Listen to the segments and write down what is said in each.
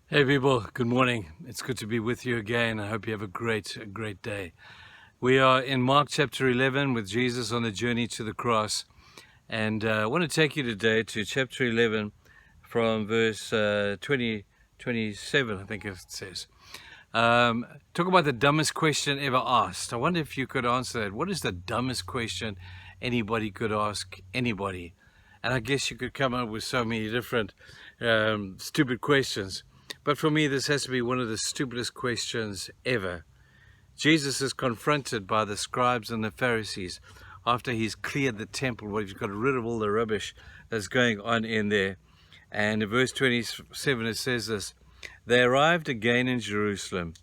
Hey people, good morning. It's good to be with you again. I hope you have a great day. We are in Mark chapter 11 with Jesus on the journey to the cross. And I want to take you today to chapter 11 from verse 27, I think it says. Talk about the dumbest question ever asked. I wonder if you could answer that. What is the dumbest question anybody could ask anybody? And I guess you could come up with so many different stupid questions. But for me, this has to be one of the stupidest questions ever. Jesus is confronted by the scribes and the Pharisees after he's cleared the temple, where he's got rid of all the rubbish that's going on in there. And in verse 27 it says this: They arrived again in Jerusalem,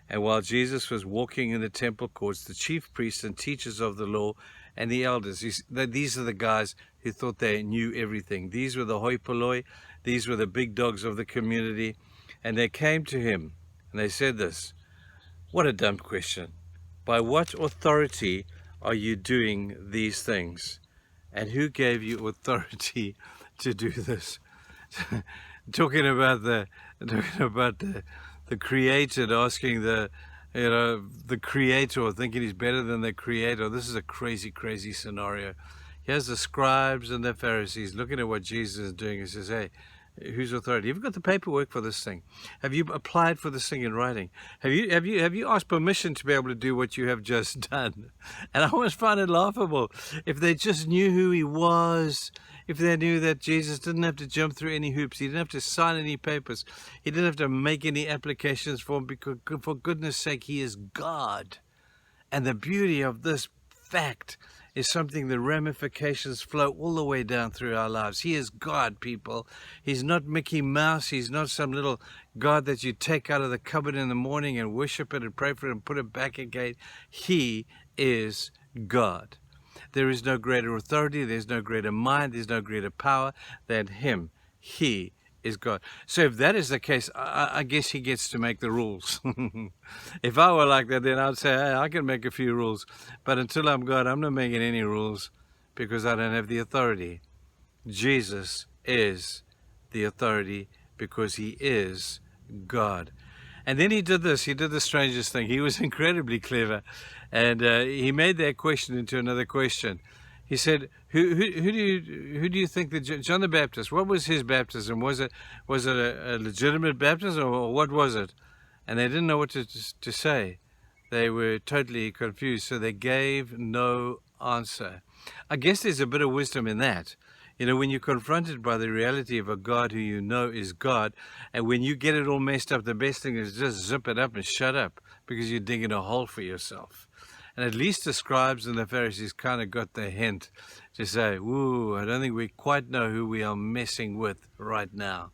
and while Jesus was walking in the temple courts, the chief priests and teachers of the law and the elders, these are the guys who thought they knew everything. These were the hoi polloi, these were the big dogs of the community, and they came to him and they said this: What a dumb question. By what authority are you doing these things? And who gave you authority to do this? talking about the created asking the creator, thinking he's better than the creator. This is a crazy scenario. Here's the scribes and the Pharisees looking at what Jesus is doing and says, hey, whose authority? Have you got the paperwork for this thing? Have you applied for this thing in writing? Have you asked permission to be able to do what you have just done? And I always find it laughable. If they just knew who he was, if they knew that Jesus didn't have to jump through any hoops, he didn't have to sign any papers, he didn't have to make any applications for him, because for goodness sake, he is God. And the beauty of this fact is something, the ramifications flow all the way down through our lives. He is God, people. He's not Mickey Mouse. He's not some little God that you take out of the cupboard in the morning and worship it and pray for it and put it back again. He is God. There is no greater authority, there's no greater mind, there's no greater power than him. He is God. So if that is the case, I guess he gets to make the rules. If I were like that, then I'd say, hey, I can make a few rules. But until I'm God, I'm not making any rules because I don't have the authority. Jesus is the authority because he is God. And then he did this. He did the strangest thing. He was incredibly clever. And he made that question into another question. He said, who do you think that John the Baptist, what was his baptism? Was it a legitimate baptism, or what was it? And they didn't know what to say. They were totally confused, so they gave no answer. I guess there's a bit of wisdom in that. You know, when you're confronted by the reality of a God who you know is God, and when you get it all messed up, the best thing is just zip it up and shut up, because you're digging a hole for yourself. And at least the scribes and the Pharisees kind of got the hint to say, ooh, I don't think we quite know who we are messing with right now.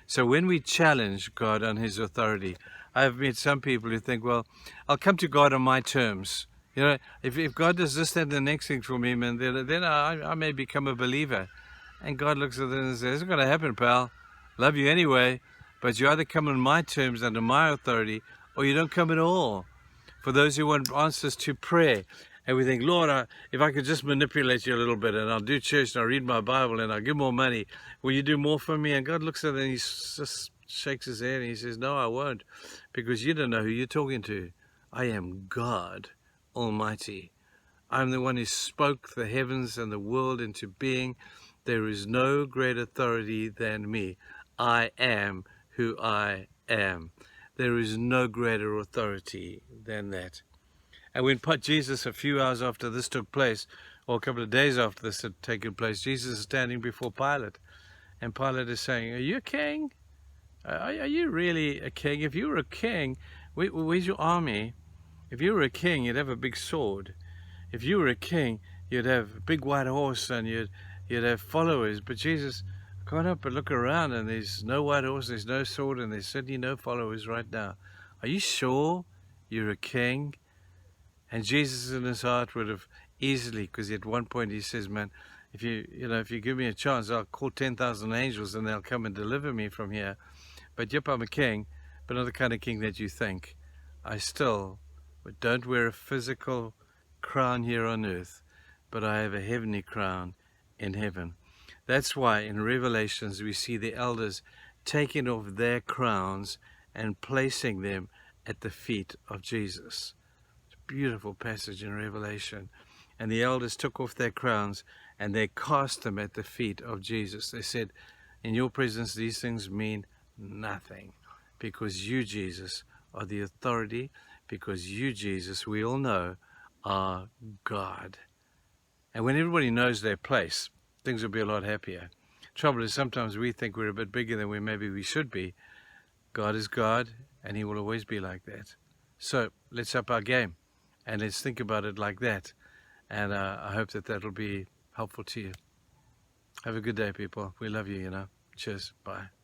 So when we challenge God on his authority, I've met some people who think, well, I'll come to God on my terms. You know, if God does this, then the next thing for me, man, then I may become a believer. And God looks at them and says, it's going to happen, pal. Love you anyway, but you either come on my terms under my authority, or you don't come at all. For those who want answers to prayer, and we think, Lord, if I could just manipulate you a little bit, and I'll do church, and I'll read my Bible, and I'll give more money, will you do more for me? And God looks at it and he just shakes his head and he says, no, I won't, because you don't know who you're talking to. I am God Almighty. I'm the one who spoke the heavens and the world into being. There is no great authority than me. I am who I am. There is no greater authority than that. And when Jesus, a few hours after this took place, or a couple of days after this had taken place, Jesus is standing before Pilate. And Pilate is saying, are you a king? Are you really a king? If you were a king, where's your army? If you were a king, you'd have a big sword. If you were a king, you'd have a big white horse and you'd have followers. But Jesus, come up and look around, and there's no white horse, there's no sword, and there's certainly no followers right now. Are you sure you're a king? And Jesus in his heart would have easily, because at one point he says, man, if you give me a chance, I'll call 10,000 angels and they'll come and deliver me from here. But yep, I'm a king, but not the kind of king that you think. I still don't wear a physical crown here on earth, but I have a heavenly crown in heaven. That's why in Revelations we see the elders taking off their crowns and placing them at the feet of Jesus. It's a beautiful passage in Revelation. And the elders took off their crowns and they cast them at the feet of Jesus. They said, in your presence, these things mean nothing, because you, Jesus, are the authority, because you, Jesus, we all know, are God. And when everybody knows their place, things will be a lot happier. Trouble is, sometimes we think we're a bit bigger than maybe we should be. God is God, and he will always be like that. So let's up our game, and let's think about it like that. And I hope that that'll be helpful to you. Have a good day, people. We love you, Cheers. Bye.